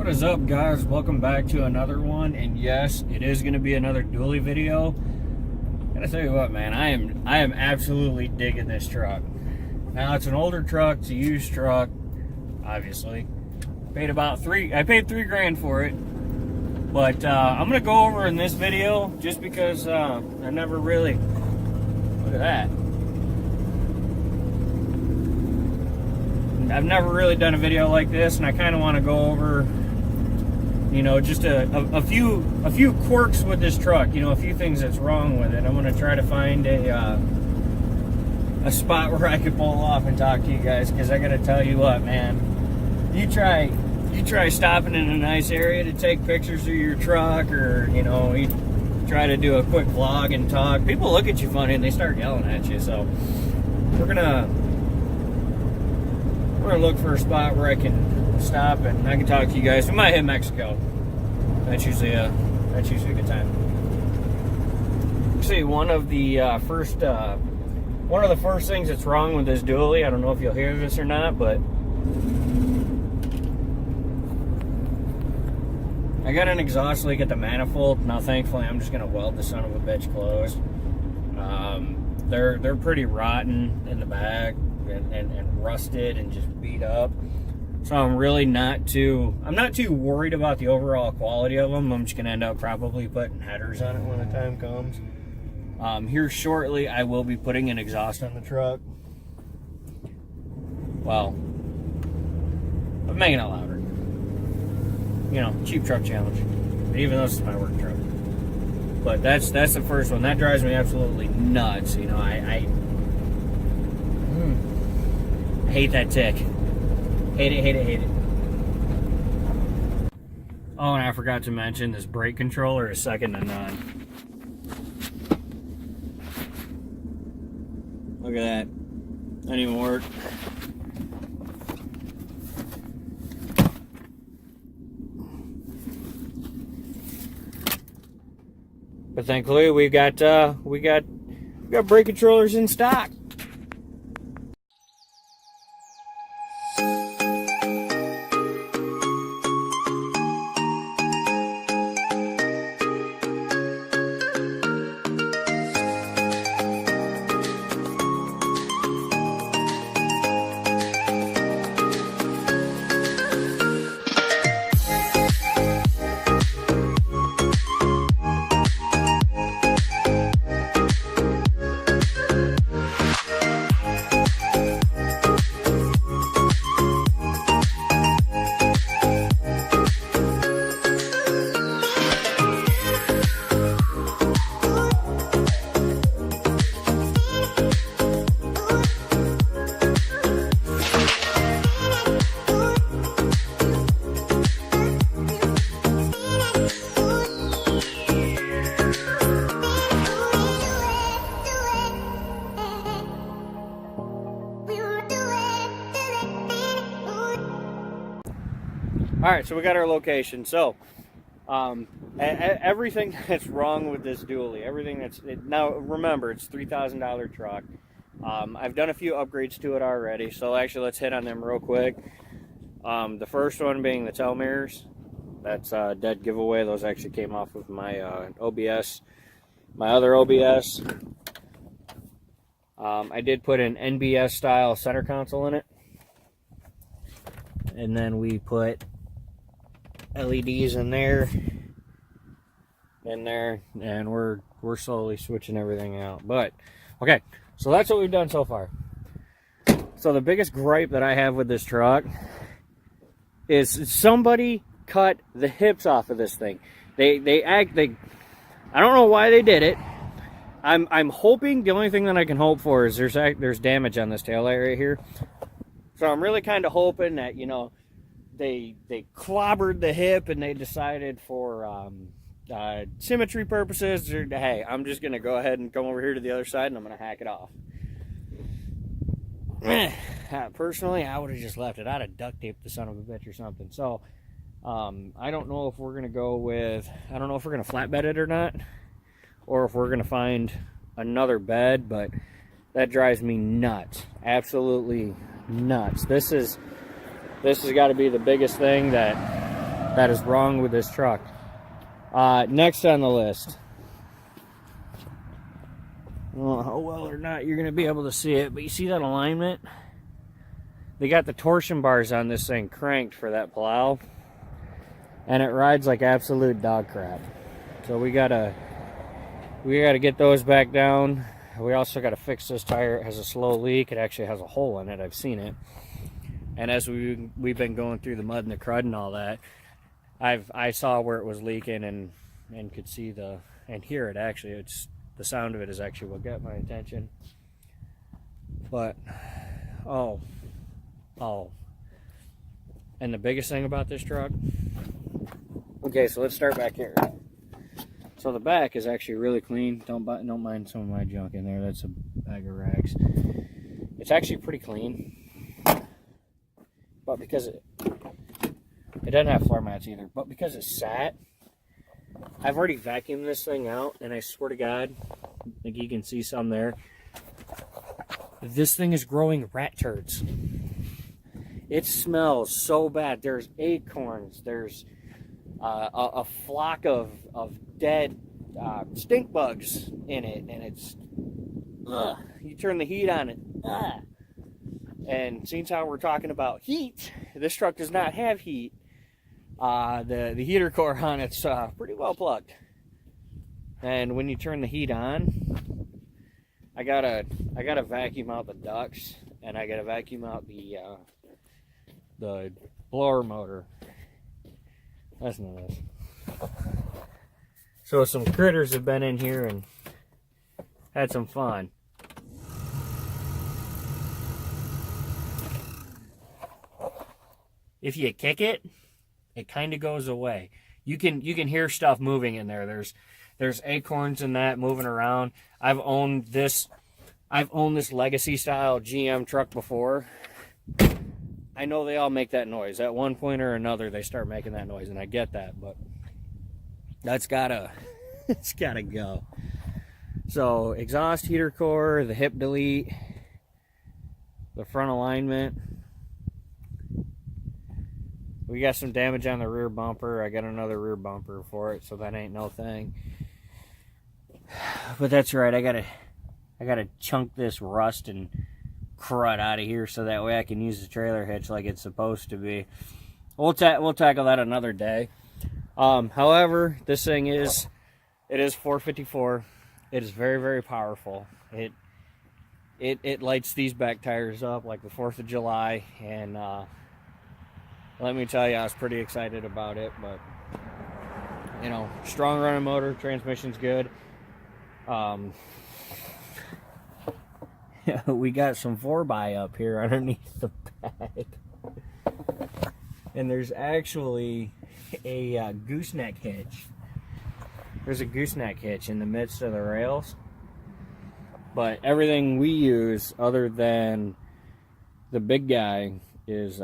What is up, guys? Welcome back to another one, and yes, it is going to be another dually video. Gotta tell you what, man, I am absolutely digging this truck. Now, it's an older truck, it's a used truck, obviously. I paid $3,000 for it, but I'm gonna go over in this video just because I never really. Look at that. I've never really done a video like this, and I kind of want to go over, you know, just a few quirks with this truck. You know, a few things that's wrong with it. I'm going to try to find a spot where I can pull off and talk to you guys, because I got to tell you what, man, you try stopping in a nice area to take pictures of your truck, or you know, you try to do a quick vlog and talk. People look at you funny and they start yelling at you. So we're gonna look for a spot where I can stop and I can talk to you guys. We might hit Mexico. That's usually a good time. Actually, one of the first things that's wrong with this dually, I don't know if you'll hear this or not, but I got an exhaust leak at the manifold. Now, thankfully, I'm just gonna weld the son of a bitch closed. They're pretty rotten in the back. And rusted and just beat up, so I'm not too worried about the overall quality of them. I'm just gonna end up probably putting headers on it when the time comes. Here shortly, I will be putting an exhaust on the truck. Well, I'm making it louder. You know, cheap truck challenge. Even though this is my work truck, but that's the first one that drives me absolutely nuts. You know, I hate that tick. Hate it. Oh, and I forgot to mention this brake controller is second to none. Look at that. Doesn't even work. But thankfully we got brake controllers in stock. Alright, so we got our location. So, everything that's wrong with this dually, now remember, it's a $3,000 truck. I've done a few upgrades to it already, so actually let's hit on them real quick. The first one being the Telomeres. That's a dead giveaway. Those actually came off of my OBS, my other OBS. I did put an NBS style center console in it. And then we put LEDs in there, and we're slowly switching everything out. But okay, so that's what we've done so far. So the biggest gripe that I have with this truck is somebody cut the hips off of this thing. I don't know why they did it. I'm hoping, the only thing that I can hope for is there's damage on this tail light right here. So I'm really kind of hoping that, you know, they clobbered the hip and they decided for symmetry purposes, hey, I'm just going to go ahead and come over here to the other side and I'm going to hack it off. Personally, I would have just left it. I'd have duct taped the son of a bitch or something. So I don't know if we're going to go with, I don't know if we're going to flatbed it or not, or if we're going to find another bed, but that drives me nuts. Absolutely nuts. This has got to be the biggest thing that that is wrong with this truck. Next on the list. I don't know how well or not you're going to be able to see it, but you see that alignment? They got the torsion bars on this thing cranked for that plow, and it rides like absolute dog crap. So we gotta get those back down. We also got to fix this tire. It has a slow leak. It actually has a hole in it. I've seen it. And as we've been going through the mud and the crud and all that, I saw where it was leaking and could see and hear it. Actually, it's the sound of it is actually what got my attention. But oh, and the biggest thing about this truck. Okay, so let's start back here. So the back is actually really clean. Don't mind some of my junk in there. That's a bag of rags. It's actually pretty clean. But because it doesn't have floor mats either. But because it's sat, I've already vacuumed this thing out, and I swear to God, I think you can see some there. This thing is growing rat turds. It smells so bad. There's acorns. There's a flock of dead stink bugs in it, and it's you turn the heat on it, and since how we're talking about heat, this truck does not have heat. The heater core on it's pretty well plugged, and when you turn the heat on, I gotta vacuum out the ducts, and I gotta vacuum out the blower motor. That's nice. So some critters have been in here and had some fun. If you kick it, it kind of goes away. You can hear stuff moving in there. There's acorns in that moving around. I've owned this legacy style GM truck before. I know they all make that noise. At one point or another, they start making that noise, and I get that, but it's gotta go. So exhaust heater core, the hip delete, the front alignment. We got some damage on the rear bumper. I got another rear bumper for it, so that ain't no thing. But that's right. I gotta chunk this rust and crud out of here so that way I can use the trailer hitch like it's supposed to be. We'll tackle that another day. However, this thing is 454. It is very, very powerful. It lights these back tires up like the 4th of July, and let me tell you, I was pretty excited about it. But you know, strong running motor, transmission's good. We got some 4x up here underneath the bed, and there's actually a gooseneck hitch. There's a gooseneck hitch in the midst of the rails, but everything we use other than the big guy is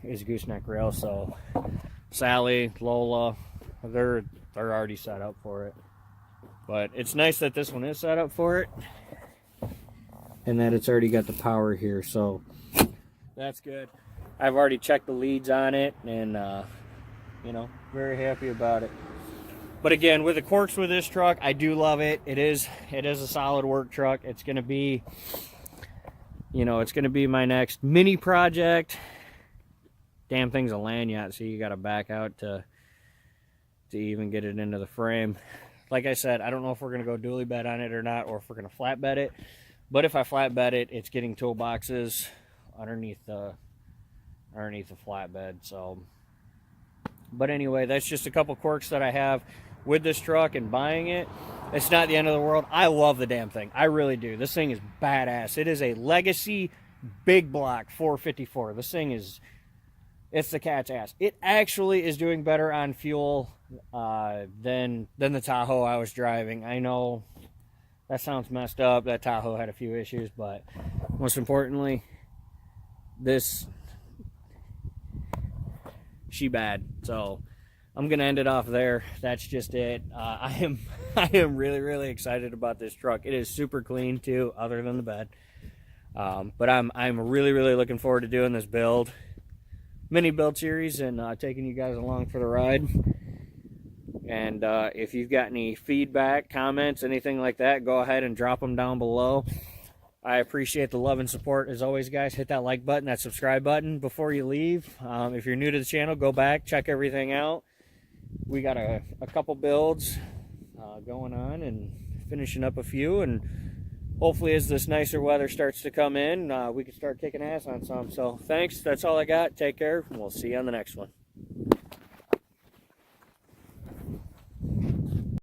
gooseneck rail. So Sally, Lola, they're already set up for it. But it's nice that this one is set up for it, and that it's already got the power here, so that's good. I've already checked the leads on it, and you know, very happy about it. But again, with the quirks with this truck, I do love it. It is a solid work truck. It's gonna be, you know, it's gonna be my next mini project. Damn thing's a lanyard, so you gotta back out to even get it into the frame. Like I said, I don't know if we're gonna go dually bed on it or not, or if we're gonna flatbed it. But if I flatbed it, it's getting toolboxes underneath the flatbed. So, but anyway, that's just a couple quirks that I have with this truck and buying it. It's not the end of the world. I love the damn thing. I really do. This thing is badass. It is a legacy big block 454. This thing is, it's the cat's ass. It actually is doing better on fuel than the Tahoe I was driving. I know that sounds messed up. That Tahoe had a few issues, but most importantly, she bad. So I'm gonna end it off there. That's just it. I am really, really excited about this truck. It is super clean too, other than the bed. But I'm really, really looking forward to doing this build. mini build series and taking you guys along for the ride. And if you've got any feedback, comments, anything like that, go ahead and drop them down below. I appreciate the love and support as always, guys. Hit that like button, that subscribe button before you leave. If you're new to the channel, go back, check everything out. We got a couple builds going on and finishing up a few, and hopefully as this nicer weather starts to come in, we can start kicking ass on some. So thanks, that's all I got. Take care, and we'll see you on the next one.